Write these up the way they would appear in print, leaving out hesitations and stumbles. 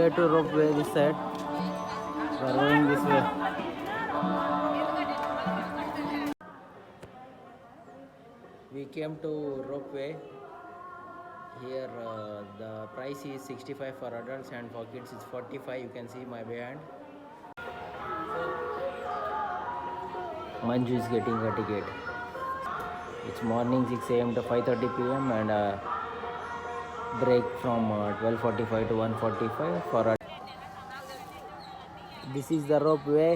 get to ropeway this side. We are going this way. We came to ropeway. Here the price is 65 for adults and for kids it's 45. You can see my behind. Manju is getting a ticket. It's morning 6 a.m. to 5:30 p.m. and break from 12:45 to 1:45 for. This is the ropeway.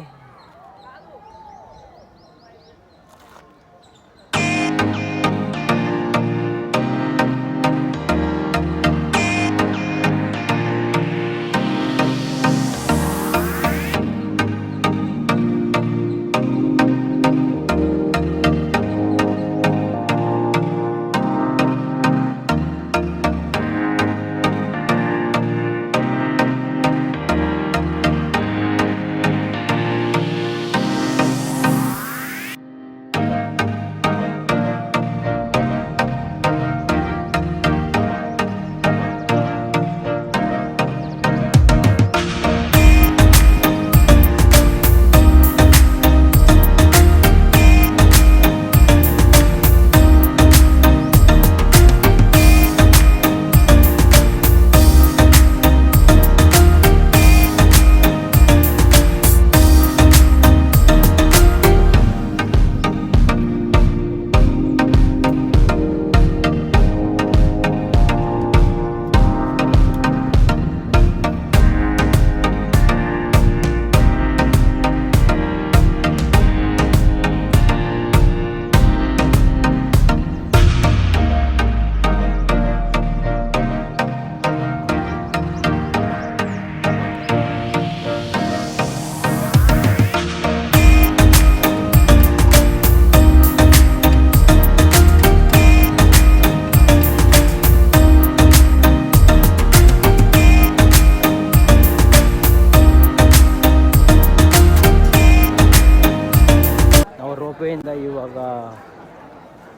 ರೋಪ್ವೇಯಿಂದ ಇವಾಗ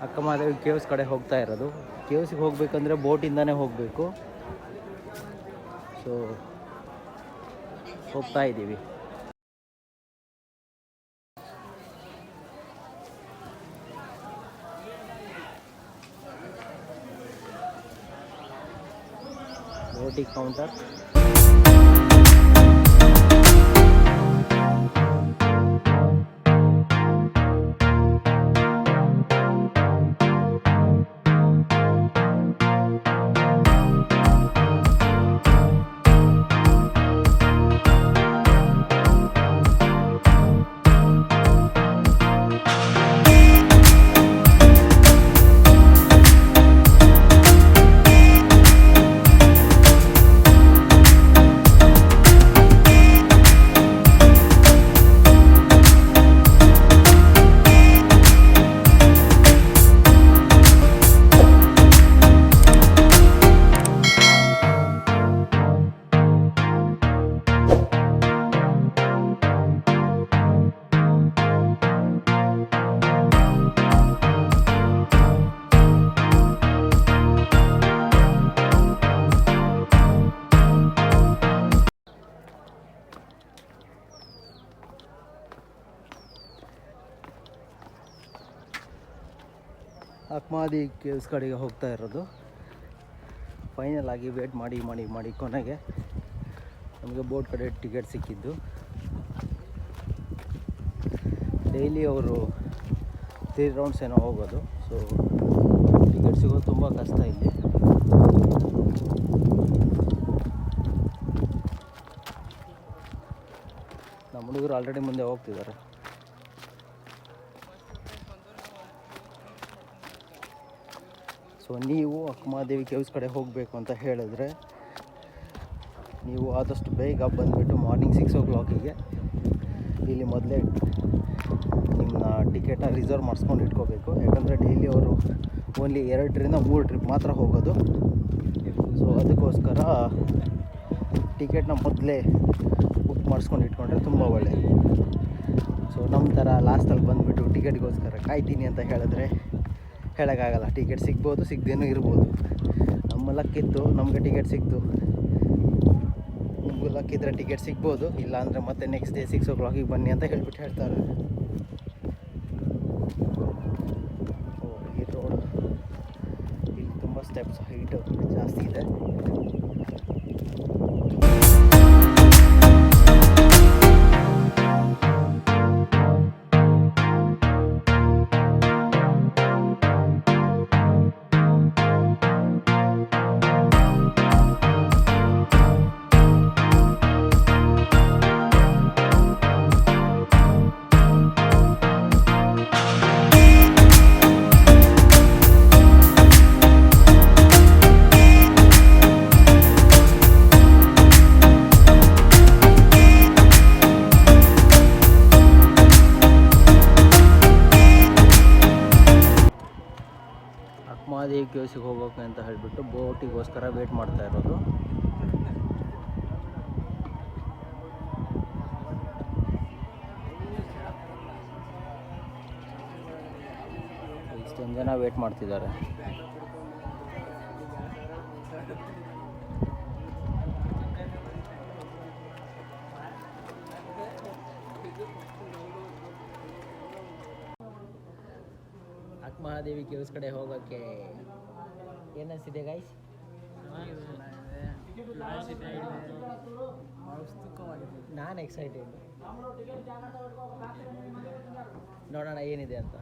Akkamahadevi caves ಕಡೆ ಹೋಗ್ತಾ ಇರೋದು. ಕೇವ್ಸಿಗೆ ಹೋಗ್ಬೇಕಂದ್ರೆ ಬೋಟಿಂದನೇ ಹೋಗಬೇಕು. So ಹೋಗ್ತಾ ಇದ್ದೀವಿ. Boating counter. Akkamahadevi caves ಕಡೆಗೆ ಹೋಗ್ತಾ ಇರೋದು. ಫೈನಲ್ ಆಗಿ ವೇಟ್ ಮಾಡಿ ಮಾಡಿ ಮಾಡಿ ಕೊನೆಗೆ ನಮಗೆ ಬೋಟ್ ಕಡೆ ಟಿಕೆಟ್ ಸಿಕ್ಕಿದ್ದು. ಡೈಲಿ ಅವರು 3 ರೌಂಡ್ಸ್ ಏನೋ ಹೋಗೋದು. ಸೊ ಟಿಕೆಟ್ ಸಿಗೋದು ತುಂಬ ಕಷ್ಟ ಇಲ್ಲಿ. ನಮ್ಮ ಹುಡುಗರು ಆಲ್ರೆಡಿ ಮುಂದೆ ಹೋಗ್ತಿದ್ದಾರೆ. ಸೊ ನೀವು ಅಕ್ಕಮಹಾದೇವಿ ಕೇವ್ಸ್ ಕಡೆ ಹೋಗಬೇಕು ಅಂತ ಹೇಳಿದ್ರೆ ನೀವು ಆದಷ್ಟು ಬೇಗ ಬಂದುಬಿಟ್ಟು ಮಾರ್ನಿಂಗ್ 6 o'clock ಇಲ್ಲಿ ಮೊದಲೇ ನಿಮ್ಮ ಟಿಕೆಟ್ನ ರಿಸರ್ವ್ ಮಾಡಿಸ್ಕೊಂಡು ಇಟ್ಕೋಬೇಕು. ಯಾಕಂದರೆ ಡೈಲಿ ಅವರು ಓನ್ಲಿ 2 3 ಟ್ರಿಪ್ ಮಾತ್ರ ಹೋಗೋದು. ಸೊ ಅದಕ್ಕೋಸ್ಕರ ಟಿಕೆಟ್ನ ಮೊದಲೇ ಬುಕ್ ಮಾಡಿಸ್ಕೊಂಡು ಇಟ್ಕೊಂಡ್ರೆ ತುಂಬ ಒಳ್ಳೆಯದು. ಸೊ ನಮ್ಮ ಥರ ಲಾಸ್ಟಲ್ಲಿ ಬಂದುಬಿಟ್ಟು ಟಿಕೆಟ್ಗೋಸ್ಕರ ಕಾಯ್ತೀನಿ ಅಂತ ಹೇಳಿದ್ರೆ ಹೇಳೋಕ್ಕಾಗಲ್ಲ. ಟಿಕೆಟ್ ಸಿಗ್ಬೋದು, ಸಿಗದೇನೂ ಇರ್ಬೋದು. ನಮ್ಮ ಲಕ್ಕಿತ್ತು, ನಮಗೆ ಟಿಕೆಟ್ ಸಿಕ್ತು. ಫುಲ್ ಹಾಕಿದ್ರೆ ಟಿಕೆಟ್ ಸಿಗ್ಬೋದು, ಇಲ್ಲಾಂದರೆ ಮತ್ತೆ ನೆಕ್ಸ್ಟ್ ಡೇ 6 o'clock ಬನ್ನಿ ಅಂತ ಹೇಳ್ತಾರೆ. ಈ ರೋಡ್ ಇಲ್ಲಿ ತುಂಬ ಸ್ಟೆಪ್ಸ್ ಹೈಟ್ ಜಾಸ್ತಿ ಇದೆ. ಅಕ್ಕಮಹಾದೇವಿ ಕೇವ್ಸಿಗೆ ಹೋಗೋಕೆ ಅಂತ ಹೇಳಿಬಿಟ್ಟು ಬೋಟಿಗೋಸ್ಕರ ವೇಟ್ ಮಾಡ್ತಾ ಇರೋದು. ಇಷ್ಟೊಂದು ಜನ ವೇಟ್ ಮಾಡ್ತಿದ್ದಾರೆ. ಅಕ್ಕಮಹಾದೇವಿ ಕೇವ್ಸ್ ಕಡೆ ಹೋಗೋಕ್ಕೆ ಏನಿಸಿದೆ ಗೈಸ್? ನಾನು ಎಕ್ಸೈಟೆಡ್, ನೋಡೋಣ ಏನಿದೆ ಅಂತ.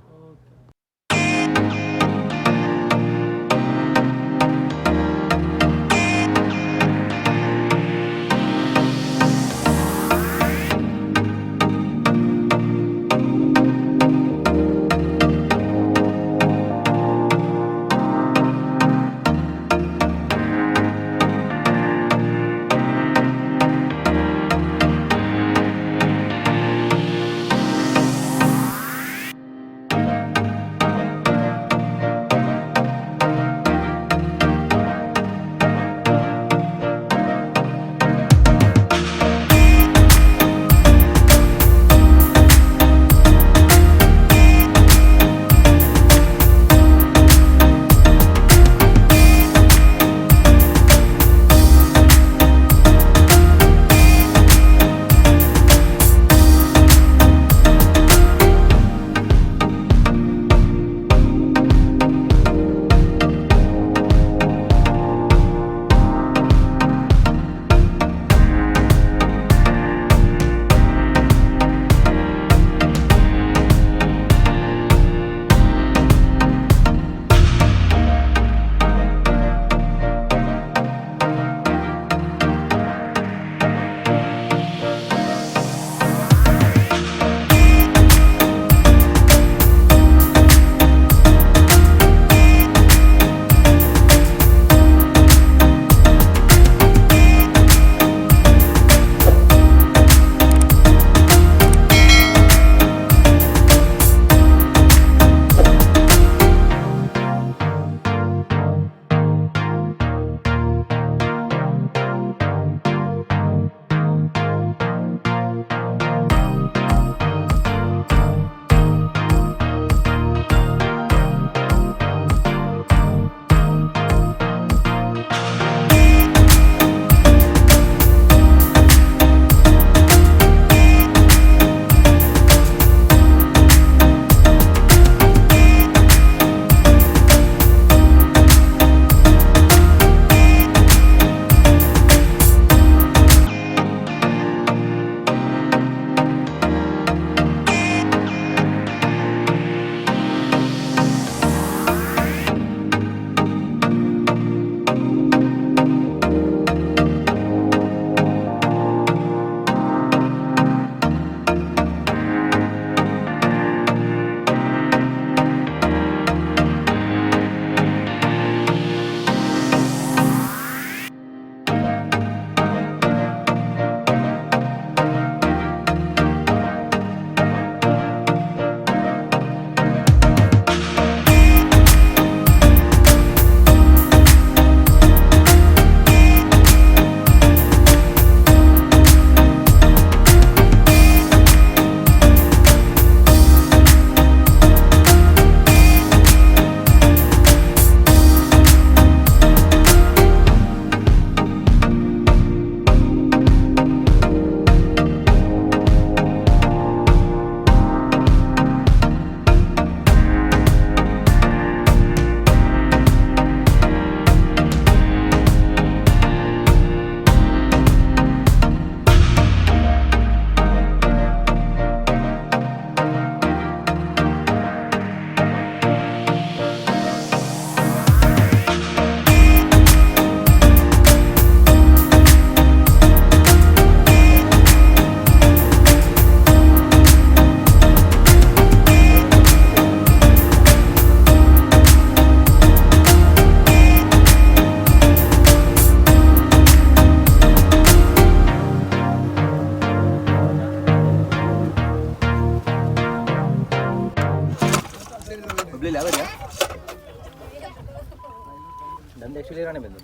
ನಂದು ಆ್ಯಕ್ಚುಲಿ ರಾಣೆಬೆಂದು.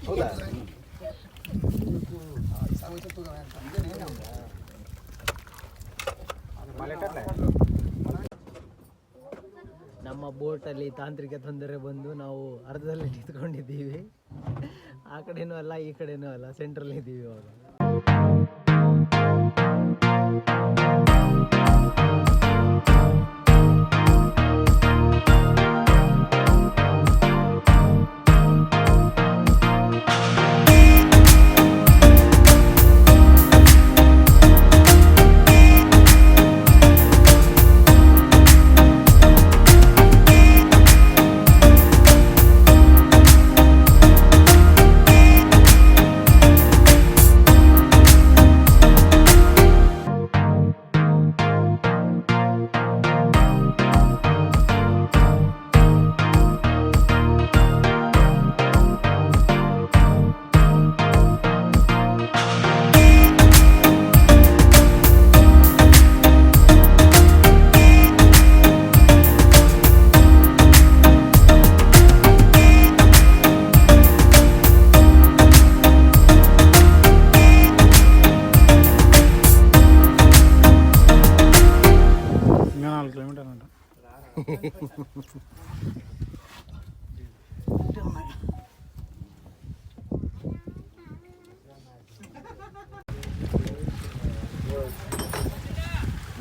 ಹೌದಾ? ನಮ್ಮ ಬೋಟಲ್ಲಿ ತಾಂತ್ರಿಕ ತೊಂದರೆ ಬಂದು ನಾವು ಅರ್ಧದಲ್ಲಿ ನಿಂತ್ಕೊಂಡಿದ್ದೀವಿ. ಆ ಕಡೆನೂ ಅಲ್ಲ ಈ ಕಡೆನೂ ಅಲ್ಲ, ಸೆಂಟ್ರಲ್ಲಿ ಇದ್ದೀವಿ ಇವಾಗ.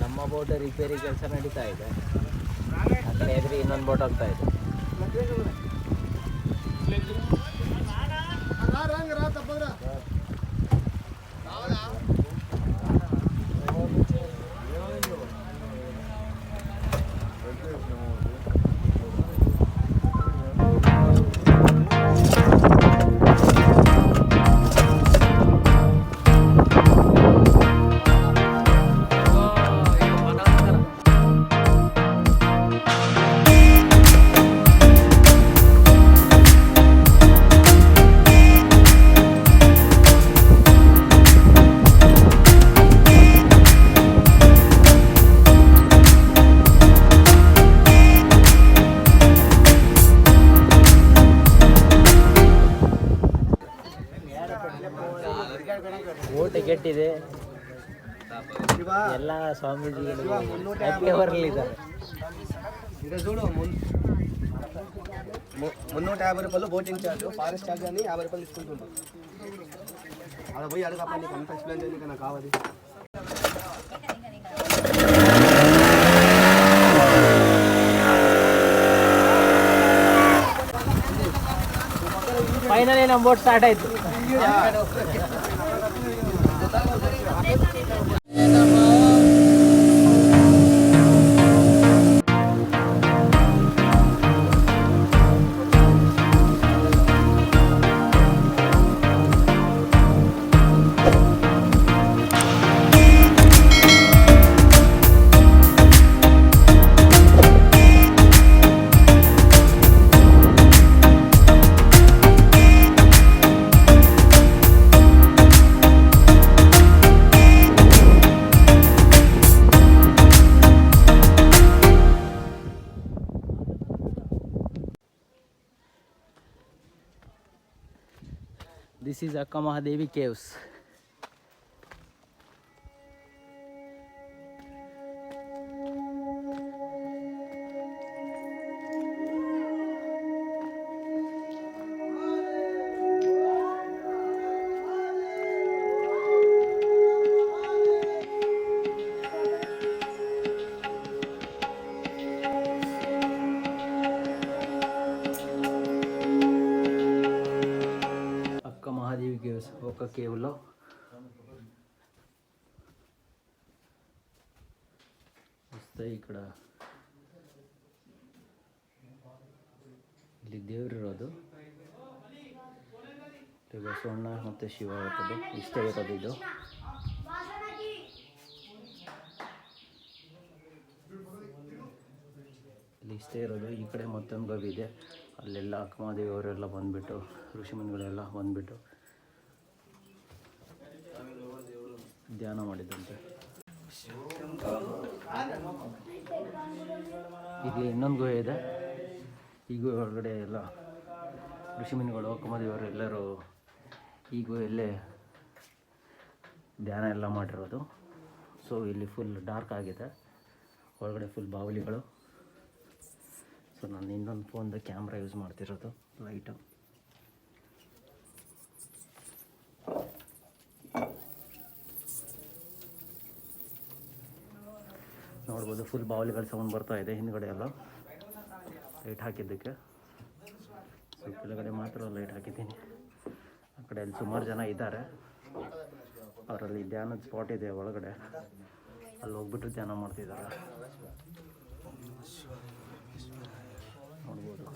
ನಮ್ಮ ಬೋಟ್ ರಿಪೇರಿ ಕೆಲಸ ನಡೀತಾ ಇದೆ. ಆ ಕಡೆ ಎದುರು ಇನ್ನೊಂದು ಬೋಟ್ ಹೋಗ್ತಾ ಇದೆ. ಟಿಕೆಟ್ ಇದೆ. ಎಲ್ಲ ಸ್ವಾಮೀಜಿಗಳು ಹ್ಯಾಪಿ ಅವರಲ್ಲಿದ್ದಾರೆ. 350 రూపాయలు బోటింగ్ ఛార్జ్, ఫారెస్ట్ ఛార్జ్ అని 50 రూపాయలు తీసుకుంటున్నాం. అక్కడ పోయి అడగప్ప నీకు అంత ఎక్స్ప్లెయిన్ చేయడానికి నాకు కావాలి. ಫೈನಲಿ ನಮ್ಮ ಬೋಟ್ ಸ್ಟಾರ್ಟ್ ಆಯಿತು. This is Akkamahadevi Caves. Akkamahadevi Caves ఒక కేవ్లో వస్తాయి. ఇక్కడ ಇಲ್ಲಿ ದೇವರಿರೋದು, ಬಸವಣ್ಣ ಮತ್ತು ಶಿವ ಇರೋದು, ಇಷ್ಟೇ ಇರೋದು. ಇದು ಇಲ್ಲಿ ಇಷ್ಟೇ ಇರೋದು. ಈ ಕಡೆ ಮತ್ತೊಂದು ಗವಿ ಇದೆ, ಅಲ್ಲೆಲ್ಲ ಅಕ್ಕಮಹಾದೇವಿ ಅವರೆಲ್ಲ ಬಂದುಬಿಟ್ಟು, ಋಷಿಮುನಿಗಳೆಲ್ಲ ಬಂದುಬಿಟ್ಟು ಧ್ಯಾನ ಮಾಡಿದಂತೆ. ಇಲ್ಲಿ ಇನ್ನೊಂದು ಗುಹೆ ಇದೆ. ಈ ಗುಹೆ ಒಳಗಡೆ ಎಲ್ಲ ಋಷಿಮುನಿಗಳು ಅಕ್ಕಮಹಾದೇವಿಯವರು ಎಲ್ಲರೂ ಈ ಗುಹೆಯಲ್ಲೇ ಧ್ಯಾನ ಎಲ್ಲ ಮಾಡಿರೋದು. ಸೊ ಇಲ್ಲಿ ಫುಲ್ ಡಾರ್ಕ್ ಆಗಿದೆ, ಒಳಗಡೆ ಫುಲ್ ಬಾವಲಿಗಳು. ಸೊ ನಾನು ಇನ್ನೊಂದು ಫೋನ್ದು ಕ್ಯಾಮ್ರಾ ಯೂಸ್ ಮಾಡ್ತಿರೋದು, ಲೈಟು. ನೋಡ್ಬೋದು ಫುಲ್ ಬಾವಲಿಗಳ ಸೌಂಡ್ ಬರ್ತಾ ಇದೆ ಹಿಂದ್ಗಡೆ ಎಲ್ಲ ಲೈಟ್ ಹಾಕಿದ್ದಕ್ಕೆ. ಸೊ ಕೆಳಗಡೆ ಮಾತ್ರ ಲೈಟ್ ಹಾಕಿದ್ದೀನಿ. ಆ ಕಡೆ ಅಲ್ಲಿ ಸುಮಾರು ಜನ ಇದ್ದಾರೆ. ಅವರಲ್ಲಿ ಧ್ಯಾನದ ಸ್ಪಾಟ್ ಇದೆ ಒಳಗಡೆ, ಅಲ್ಲಿ ಹೋಗ್ಬಿಟ್ಟು ಧ್ಯಾನ ಮಾಡ್ತಿದ್ದಾರೆ. ನೋಡ್ಬೋದು.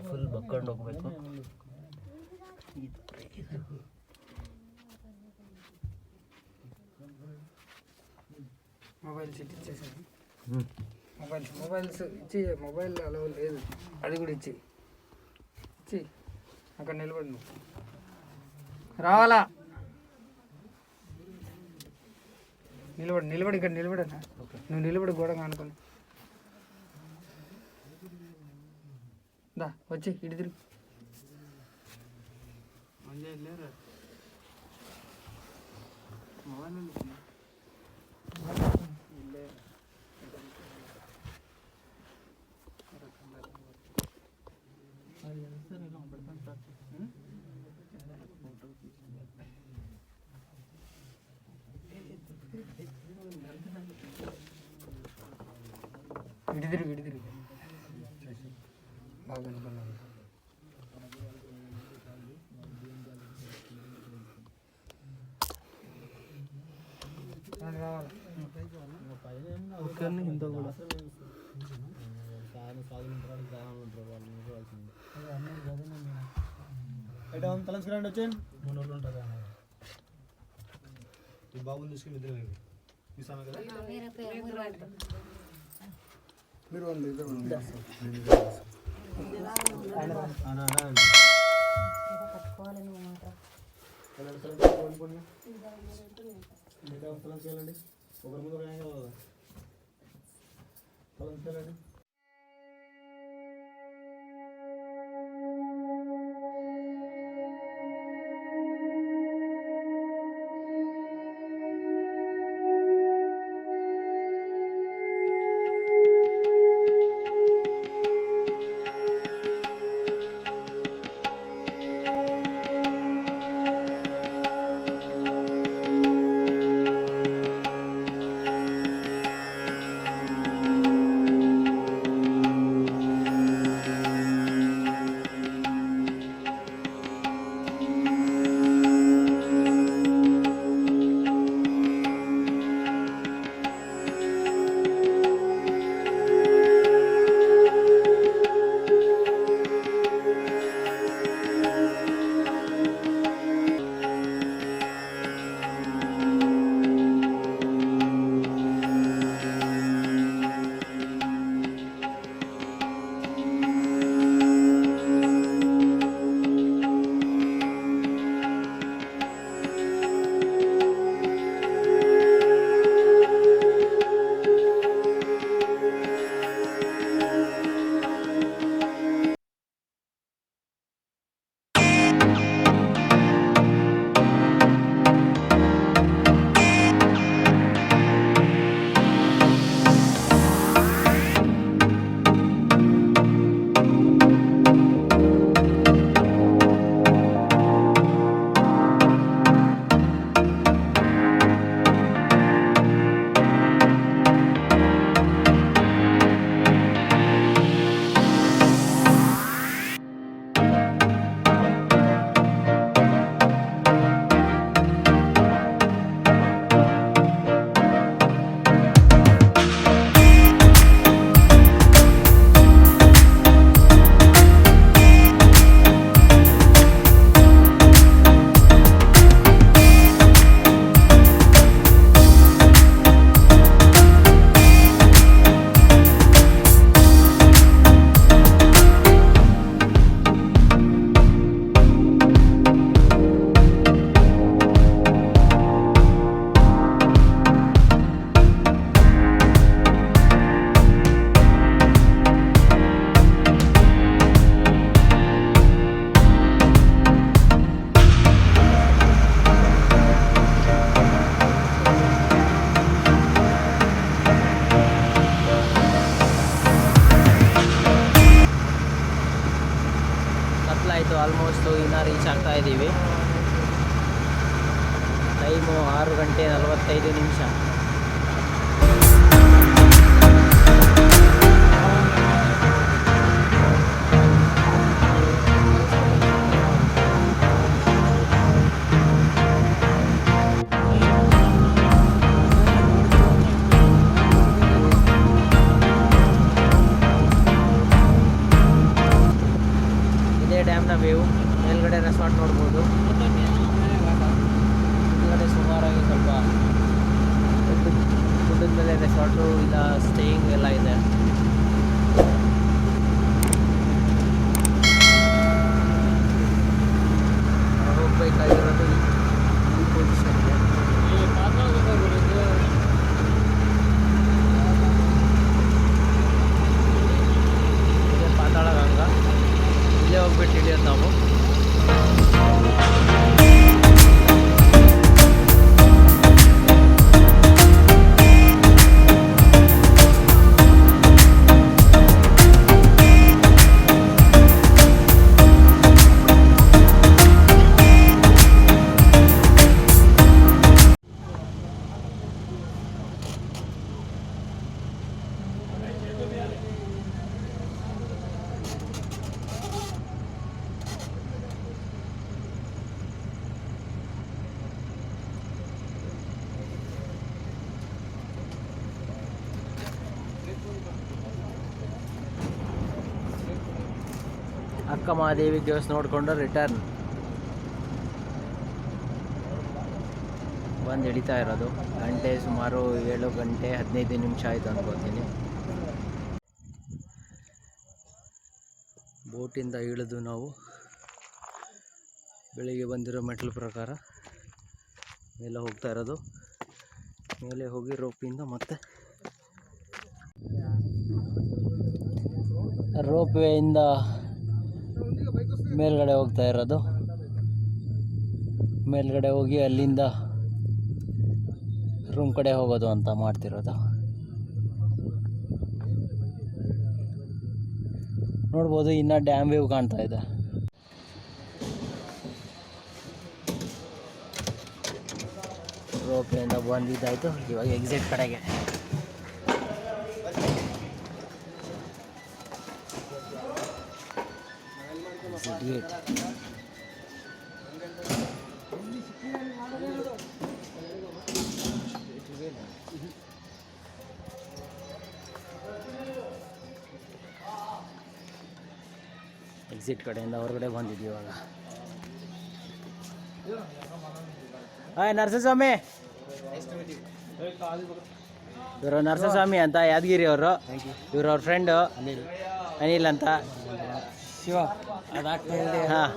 ಫುಲ್ ಬಕ್ಕೊಂಡು ಹೋಗ್ಬೇಕು. మొబైల్స్ ఇచ్చేసాను. మొబైల్స్ ఇచ్చి మొబైల్ అలా లేదు, అది కూడా ఇచ్చి అక్కడ నిలబడి నువ్వు రావాలా, నిలబడి ఇక్కడ నిలబడనా, నువ్వు నిలబడి గోడ అనుకోని దా వచ్చి ఇటు తిరిగి ఇటు తిరిగి బాగా అనుకున్నాను. రావాలి ఇంత కూడా తలంచుకురండి వచ్చేయండి. 3 రోజులు ఉంటుంది ఈ బాబుని తీసుకుని ఇద్దరు తీసాను కదా మీరు చేయాలండి. ఒకరి ముందు చేయాలండి. ಆಯಿತು, ಆಲ್ಮೋಸ್ಟು ಇನ್ನೂ ರೀಚ್ ಆಗ್ತಾ ಇದ್ದೀವಿ. ಟೈಮು 6:45. ಇದೇ ಡ್ಯಾಮ್ನ ವ್ಯೂ. ಮೇಲ್ಗಡೆ ರೆಸಾರ್ಟ್ ನೋಡ್ಬೋದು. ಹಿಂದ್ಗಡೆ ಸುಮಾರಾಗಿ ಸ್ವಲ್ಪ ಗುಡ್ಡದ ಮೇಲೆ ರೆಸಾರ್ಟು ಇಲ್ಲ ಸ್ಟೇಯಿಂಗ್ ಎಲ್ಲ ಇದೆ. ಹೋಗ್ಬೇಕಾಗಿರೋದು ಈ ಪೊಸಿಷನ್ಗೆ. ಇದೇ ಪಾತಾಳ ಗಂಗಾ. ಇಲ್ಲೇ ಹೋಗ್ಬಿಟ್ಟು ಇಳಿಯೋದು ನಾವು. ಅಕ್ಕಮಹಾದೇವಿ ಕೇವ್ಸ್ ನೋಡಿಕೊಂಡು ರಿಟರ್ನ್ ಬಂದು ಇಳಿತಾ ಇರೋದು. ಗಂಟೆ ಸುಮಾರು 7:15 ಆಯಿತು ಅನ್ಕೋತೀನಿ. ಬೋಟಿಂದ ಇಳಿದು ನಾವು ಬೆಳಿಗ್ಗೆ ಬಂದಿರೋ ಮೆಟ್ಲು ಪ್ರಕಾರ ಮೇಲೆ ಹೋಗ್ತಾ ಇರೋದು. ಮೇಲೆ ಹೋಗಿ ರೋಪಿಂದ ಮತ್ತೆ ರೋಪ್ ವೇಯಿಂದ ಮೇಲ್ಗಡೆ ಹೋಗ್ತಾ ಇರೋದು. ಮೇಲ್ಗಡೆ ಹೋಗಿ ಅಲ್ಲಿಂದ ರೂಮ್ ಕಡೆ ಹೋಗೋದು ಅಂತ ಮಾಡ್ತಿರೋದು. ನೋಡ್ಬೋದು, ಇನ್ನು ಡ್ಯಾಮ್ ವ್ಯೂ ಕಾಣ್ತಾ ಇದೆ. ರೋಪಿಂದ ಬಂದಿದ್ದಾಯಿತು. ಇವಾಗ ಎಕ್ಸಿಟ್ ಕಡೆಗೆ. ಎಕ್ಸಿಟ್ ಕಡೆಯಿಂದ ಹೊರಗಡೆ ಬಂದಿದ್ದೀವಿ ಇವಾಗ. ಹಾಯ್ ನರಸಿಂಹಸ್ವಾಮಿ. ಇವರು ನರಸಿಂಹಸ್ವಾಮಿ ಅಂತ ಯಾದಗಿರಿ ಅವರು. ಇವರು ಅವ್ರ ಫ್ರೆಂಡು ಅನಿಲ್ ಅಂತ. ಶಿವ ಹಾಂ.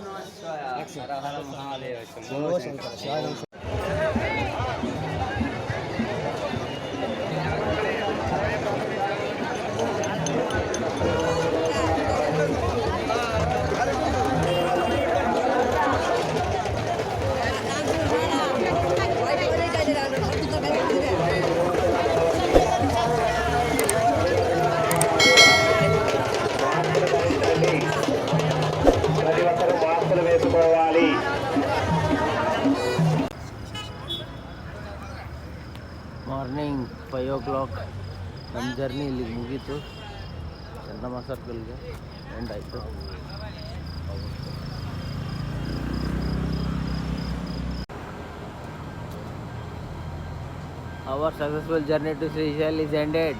ಮಾರ್ನಿಂಗ್ 5 o'clock ನಮ್ಮ ಜರ್ನಿ ಇಲ್ಲಿಗೆ ಮುಗೀತು. ಚೆನ್ನಮ್ಮ ಸರ್ಕಲ್ಗೆ ಎಂಡ್ ಆಯಿತು. Our successful journey to Srisailam is ended.